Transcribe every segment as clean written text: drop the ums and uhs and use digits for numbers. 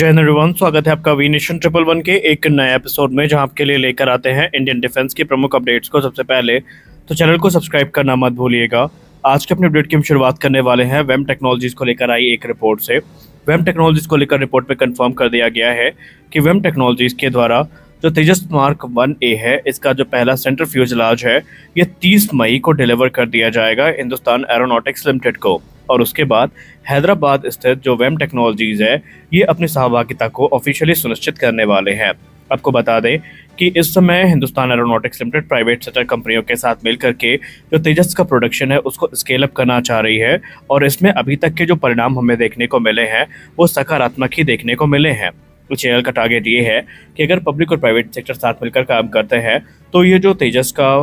जय हिंद एवरीवन, स्वागत है आपका वी नेशन 111 के एक नए एपिसोड में, जहां आपके लिए लेकर आते हैं इंडियन डिफेंस की प्रमुख अपडेट्स को सबसे पहले। तो चैनल को सब्सक्राइब करना मत भूलिएगा। आज के अपने अपडेट की हम शुरुआत करने वाले हैं वेम टेक्नोलॉजीज को लेकर आई एक रिपोर्ट से। वेम टेक्नोलॉजीज को लेकर रिपोर्ट में कंफर्म कर दिया गया है कि वेम टेक्नोलॉजीज के द्वारा जो तेजस मार्क 1A है, इसका जो पहला सेंटर फ्यूजलाज है, ये 30 मई को डिलीवर कर दिया जाएगा हिंदुस्तान एरोनॉटिक्स लिमिटेड को। और उसके बाद हैदराबाद स्थित जो वेम टेक्नोलॉजीज है, ये अपनी सहभागिता को ऑफिशियली सुनिश्चित करने वाले हैं। आपको बता दें कि इस समय Hindustan aeronautics limited private sector कंपनियों के साथ मिलकर के जो तेजस का प्रोडक्शन है उसको स्केल अप करना चाह रही है, और इसमें अभी तक के जो परिणाम हमें देखने को मिले हैं वो सकारात्मक ही देखने को मिले हैं। तो चैनल का टारगेट ये है कि अगर पब्लिक और प्राइवेट सेक्टर साथ मिलकर काम करते हैं तो ये जो तेजस का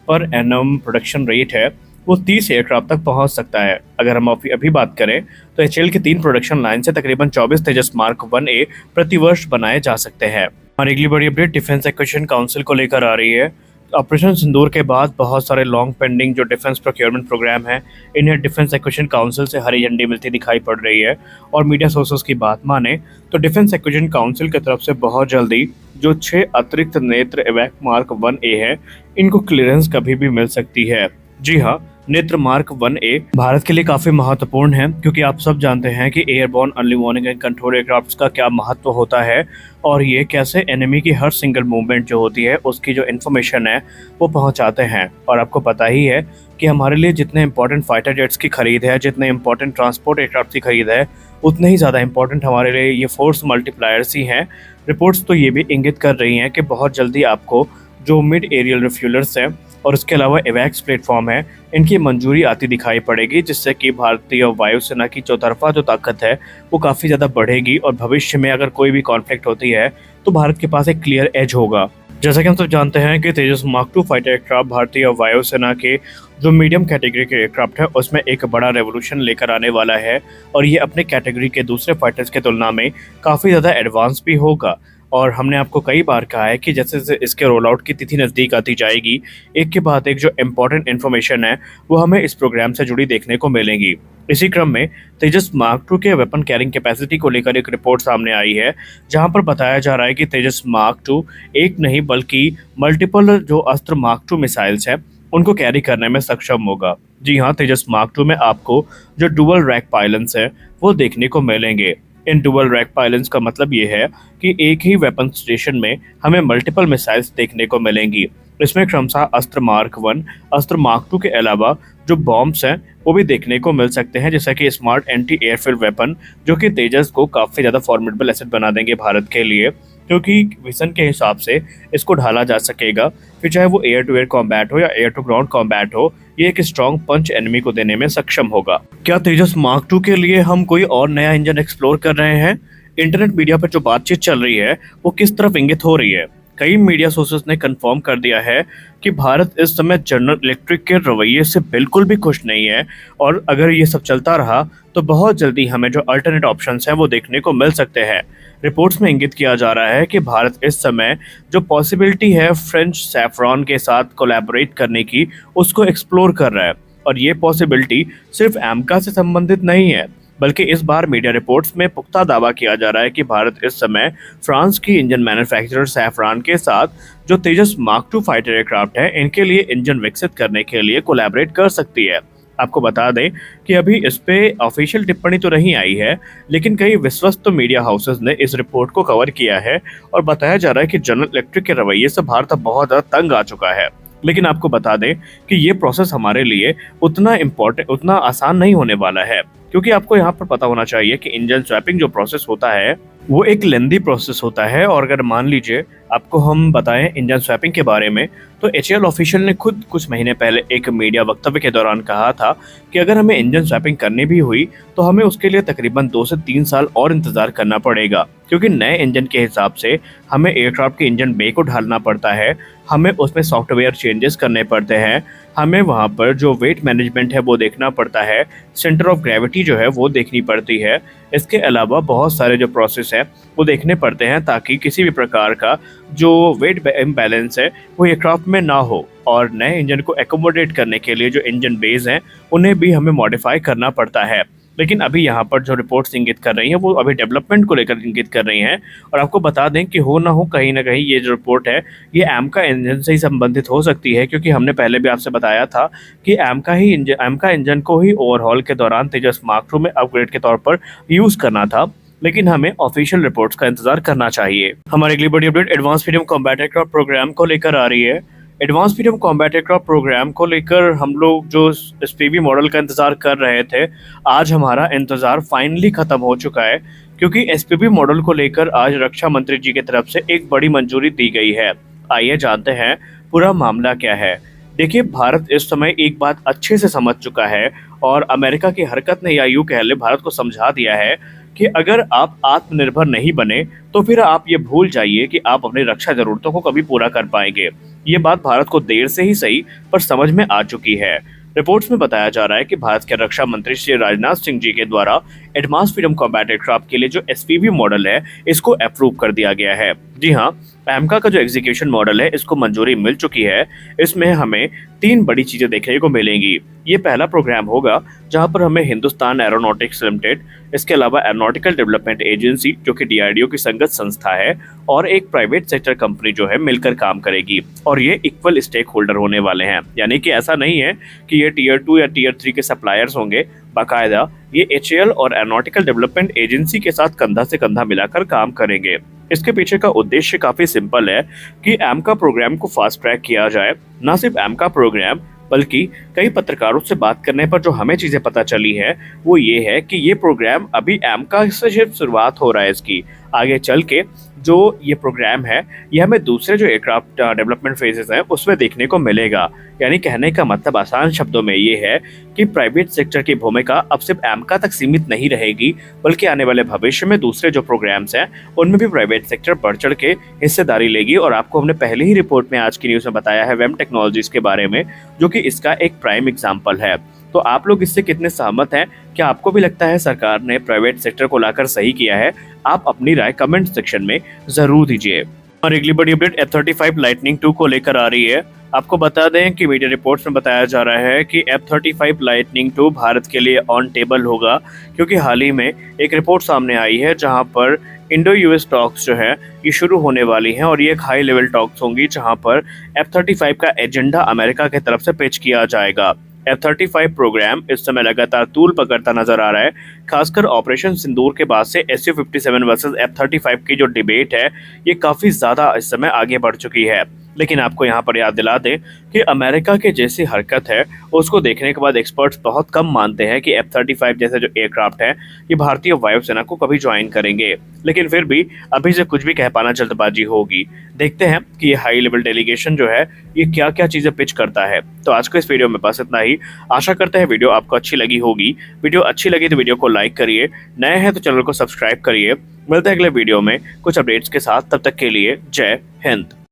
पर एनम प्रोडक्शन रेट है वो 30 एयरक्राफ्ट तक पहुंच सकता है। अगर हम अभी बात करें तो एचएएल की 3 प्रोडक्शन लाइन से तकरीबन 24 तेजस मार्क 1A प्रति वर्ष बनाए जा सकते हैं। हमारी अगली बड़ी अपडेट डिफेंस एक्विजिशन काउंसिल को लेकर आ रही है। ऑपरेशन सिंदूर के बाद बहुत सारे लॉन्ग पेंडिंग जो डिफेंस प्रोक्योरमेंट प्रोग्राम है, इन्हें डिफेंस एक्विजिशन काउंसिल से हरी झंडी मिलती दिखाई पड़ रही है। और मीडिया सोर्सेस की बात माने तो डिफेंस एक्विजिशन काउंसिल की तरफ से बहुत जल्दी जो 6 अतिरिक्त नेत्र एवैक मार्क 1A है, इनको क्लियरेंस कभी भी मिल सकती है। जी हाँ, नेत्र मार्क 1A भारत के लिए काफी महत्वपूर्ण है, क्योंकि आप सब जानते हैं कि airborne early warning and control aircraft का क्या महत्व होता है, और ये कैसे एनिमी की हर सिंगल मूवमेंट जो होती है उसकी जो इन्फॉर्मेशन है वो पहुंचाते हैं। और आपको पता ही है कि हमारे लिए जितने इंपॉर्टेंट फाइटर जेट्स की खरीद है, जितने इंपॉर्टेंट ट्रांसपोर्ट एयरक्राफ्ट की खरीद है, उतने ही ज़्यादा इंपॉर्टेंट हमारे लिए ये फोर्स मल्टीप्लायर्स ही हैं। रिपोर्ट्स तो ये भी इंगित कर रही हैं कि बहुत जल्दी आपको जो मिड एरियल रिफ्यूलर्स हैं और इसके अलावा एवैक्स प्लेटफॉर्म है, इनकी मंजूरी आती दिखाई पड़ेगी, जिससे कि भारतीय वायुसेना की चौतरफा जो ताकत है वो काफ़ी ज़्यादा बढ़ेगी। और भविष्य में अगर कोई भी कॉन्फ्लिक्ट होती है तो भारत के पास एक क्लियर एज होगा। जैसा कि हम सब जानते हैं कि तेजस मार्क 2 फाइटर एयरक्राफ्ट भारतीय वायुसेना के जो मीडियम कैटेगरी के एयरक्राफ्ट है उसमें एक बड़ा रेवोल्यूशन लेकर आने वाला है, और ये अपने कैटेगरी के दूसरे फाइटर्स के तुलना में काफ़ी ज़्यादा एडवांस भी होगा। और हमने आपको कई बार कहा है कि जैसे जैसे इसके रोल आउट की तिथि नज़दीक आती जाएगी, एक के बाद एक जो इम्पोर्टेंट इन्फॉर्मेशन है वो हमें इस प्रोग्राम से जुड़ी देखने को मिलेंगी। इसी क्रम में तेजस मार्क 2 के वेपन कैरिंग कैपेसिटी को लेकर एक रिपोर्ट सामने आई है, जहां पर बताया जा रहा है कि तेजस मार्क 2 एक नहीं बल्कि मल्टीपल जो अस्त्र मार्क 2 मिसाइल्स हैं उनको कैरी करने में सक्षम होगा। जी हाँ, तेजस मार्क 2 में आपको जो डुअल रैक पायलट्स हैं वो देखने को मिलेंगे। इन डुअल रैक पायलट्स का मतलब ये है कि एक ही वेपन स्टेशन में हमें मल्टीपल मिसाइल्स देखने को मिलेंगी। इसमें क्रमशः अस्त्र मार्क 1, अस्त्र मार्क 2 के अलावा जो बॉम्ब्स हैं वो भी देखने को मिल सकते हैं, जैसा कि स्मार्ट एंटी एयरफील्ड वेपन, जो कि तेजस को काफ़ी ज़्यादा फॉर्मिडेबल एसेट बना देंगे भारत के लिए, क्योंकि विजन के हिसाब से इसको ढाला जा सकेगा। फिर चाहे वो एयर टू एयर कॉम्बैट हो या एयर टू ग्राउंड कॉम्बैट हो, ये एक स्ट्रॉन्ग पंच एनिमी को देने में सक्षम होगा। क्या तेजस मार्क 2 के लिए हम कोई और नया इंजन एक्सप्लोर कर रहे हैं? इंटरनेट मीडिया पर जो बातचीत चल रही है वो किस तरफ इंगित हो रही है? कई मीडिया सोर्सेस ने कंफर्म कर दिया है कि भारत इस समय जनरल इलेक्ट्रिक के रवैये से बिल्कुल भी खुश नहीं है, और अगर ये सब चलता रहा तो बहुत जल्दी हमें जो अल्टरनेट ऑप्शंस हैं वो देखने को मिल सकते हैं। रिपोर्ट्स में इंगित किया जा रहा है कि भारत इस समय जो पॉसिबिलिटी है फ्रेंच सैफ्रॉन के साथ कोलैबोरेट करने की, उसको एक्सप्लोर कर रहा है। और ये पॉसिबिलिटी सिर्फ एमका से संबंधित नहीं है, बल्कि इस बार मीडिया रिपोर्ट्स में पुख्ता दावा किया जा रहा है कि भारत इस समय फ्रांस की इंजन मैन्युफैक्चरर सैफ्रॉन के साथ जो तेजस मार्क 2 फाइटर एयरक्राफ्ट है, इनके लिए इंजन विकसित करने के लिए कोलैबोरेट कर सकती है। आपको बता दें कि अभी इस पे ऑफिशियल टिप्पणी तो नहीं आई है, लेकिन कई विश्वस्त मीडिया हाउसेस ने इस रिपोर्ट को कवर किया है, और बताया जा रहा है कि जनरल इलेक्ट्रिक के रवैये से भारत अब बहुत ज़्यादा तंग आ चुका है। लेकिन आपको बता दें कि ये प्रोसेस हमारे लिए उतना आसान नहीं होने वाला है, क्योंकि आपको यहाँ पर पता होना चाहिए कि इंजन स्वैपिंग जो प्रोसेस होता है वो एक लेंदी प्रोसेस होता है। और अगर मान लीजिए आपको हम बताएं इंजन स्वैपिंग के बारे में, तो एचएएल ऑफिशियल ने खुद कुछ महीने पहले एक मीडिया वक्तव्य के दौरान कहा था कि अगर हमें इंजन स्वैपिंग करनी भी हुई तो हमें उसके लिए तकरीबन 2 से 3 साल और इंतजार करना पड़ेगा, क्योंकि नए इंजन के हिसाब से हमें एयरक्राफ्ट के इंजन बे को ढालना पड़ता है, हमें उसमें सॉफ्टवेयर चेंजेस करने पड़ते हैं, हमें वहाँ पर जो वेट मैनेजमेंट है वो देखना पड़ता है, सेंटर ऑफ ग्रेविटी जो है वो देखनी पड़ती है। इसके अलावा बहुत सारे जो प्रोसेस है वो देखने पड़ते हैं, ताकि किसी भी प्रकार का जो वेट इम्बैलेंस है वो एयरक्राफ्ट में ना हो। और नए इंजन को एकोमोडेट करने के लिए जो इंजन बेस हैं उन्हें भी हमें मॉडिफाई करना पड़ता है। लेकिन अभी यहाँ पर जो रिपोर्ट्स इंगित कर रही हैं वो अभी डेवलपमेंट को लेकर इंगित कर रही हैं। और आपको बता दें कि हो ना हो कहीं ना कहीं ये जो रिपोर्ट है ये एमका इंजन से ही संबंधित हो सकती है, क्योंकि हमने पहले भी आपसे बताया था कि एमका इंजन को ही ओवरहॉल के दौरान तेजस मार्क 2 में अपग्रेड के तौर पर यूज़ करना था। लेकिन हमें ऑफिशियल रिपोर्ट्स का इंतजार करना चाहिए। हमारी अगली बड़ी update advance medium combat aircraft programme को लेकर आ रही है। Advance medium combat aircraft programme को लेकर हम लोग जो एसपीवी मॉडल का इंतजार कर रहे थे, आज हमारा इंतजार फाइनली खत्म हो चुका है, क्योंकि एसपीवी मॉडल को लेकर आज रक्षा मंत्री जी की तरफ से एक बड़ी मंजूरी दी गई है। आइए जानते हैं पूरा मामला क्या है। देखिए, भारत इस समय एक बात अच्छे से समझ चुका है और अमेरिका की हरकत ने या यूं कह ले भारत को समझा दिया है कि अगर आप आत्मनिर्भर नहीं बने तो फिर आप ये भूल जाइए कि आप अपनी रक्षा जरूरतों को कभी पूरा कर पाएंगे। ये बात भारत को देर से ही सही पर समझ में आ चुकी है। रिपोर्ट्स में बताया जा रहा है कि भारत के रक्षा मंत्री श्री राजनाथ सिंह जी के द्वारा एडवांस फ्रीडम कॉम्बैट एयरक्राफ्ट के लिए जो एसपीवी मॉडल है इसको अप्रूव कर दिया गया है। जी हाँ, एमका का जो एग्जीक्यूशन मॉडल है इसको मंजूरी मिल चुकी है। इसमें हमें 3 बड़ी चीजें देखने को मिलेंगी। ये पहला प्रोग्राम होगा जहां पर हमें हिंदुस्तान एरोनॉटिक्स लिमिटेड, इसके अलावा एरोनॉटिकल डेवलपमेंट एजेंसी जो कि डीआरडीओ की संगत संस्था है, और एक प्राइवेट सेक्टर कंपनी जो है मिलकर काम करेगी। और ये इक्वल स्टेक होल्डर होने वाले हैं, यानी कि ऐसा नहीं है कि ये टीयर 2 या टीयर 3 के सप्लायर्स होंगे। बाकायदा ये एचएएल और एरोनॉटिकल डेवलपमेंट एजेंसी के साथ कंधा से कंधा मिलाकर काम करेंगे। इसके पीछे का उद्देश्य काफी सिंपल है कि एमका प्रोग्राम को फास्ट ट्रैक किया जाए। न सिर्फ एमका प्रोग्राम बल्कि कई पत्रकारों से बात करने पर जो हमें चीजें पता चली है वो ये है कि ये प्रोग्राम अभी एमका से सिर्फ शुरुआत हो रहा है। इसकी आगे चल के जो ये प्रोग्राम है ये हमें दूसरे जो एयरक्राफ्ट डेवलपमेंट फेजेस हैं उसमें देखने को मिलेगा। यानी कहने का मतलब आसान शब्दों में ये है कि प्राइवेट सेक्टर की भूमिका अब सिर्फ एमका तक सीमित नहीं रहेगी, बल्कि आने वाले भविष्य में दूसरे जो प्रोग्राम्स हैं उनमें भी प्राइवेट सेक्टर बढ़ चढ़ के हिस्सेदारी लेगी। और आपको हमने पहले ही रिपोर्ट में आज की न्यूज़ में बताया है वेम टेक्नोलॉजीज के बारे में, जो कि इसका एक प्राइम एग्जाम्पल है। तो आप लोग इससे कितने सहमत हैं? क्या आपको भी लगता है सरकार ने प्राइवेट सेक्टर को लाकर सही किया है? आप अपनी राय कमेंट सेक्शन में जरूर दीजिए। और अगली बड़ी अपडेट F-35 लाइटनिंग 2 को लेकर आ रही है। आपको बता दें कि मीडिया रिपोर्ट्स में बताया जा रहा है कि F-35 लाइटनिंग 2 भारत के लिए ऑन टेबल होगा, क्योंकि हाल ही में एक रिपोर्ट सामने आई है जहां पर इंडो यूएस टॉक्स जो है ये शुरू होने वाली हैं। और ये एक हाई लेवल टॉक्स होंगी जहां पर F-35 का एजेंडा अमेरिका की तरफ से पेश किया जाएगा। F-35 प्रोग्राम इस समय लगातार तूल पकड़ता नजर आ रहा है। खासकर ऑपरेशन सिंदूर के बाद से Su-57 वर्सेस F-35 की जो डिबेट है ये काफी ज्यादा इस समय आगे बढ़ चुकी है। लेकिन आपको यहाँ पर याद दिला दें कि अमेरिका के जैसी हरकत है उसको देखने के बाद एक्सपर्ट्स बहुत कम मानते हैं कि F-35 जैसे जो एयरक्राफ्ट है ये भारतीय वायुसेना को कभी ज्वाइन करेंगे। लेकिन फिर भी अभी से कुछ भी कह पाना जल्दबाजी होगी। देखते हैं कि ये हाई लेवल डेलीगेशन जो है ये क्या क्या चीजें पिच करता है। तो आज को इस वीडियो में बस इतना ही। आशा करते हैं वीडियो आपको अच्छी लगी होगी। वीडियो अच्छी लगी तो वीडियो को लाइक करिए, नए हैं तो चैनल को सब्सक्राइब करिए। मिलते हैं अगले वीडियो में कुछ अपडेट्स के साथ, तब तक के लिए जय हिंद।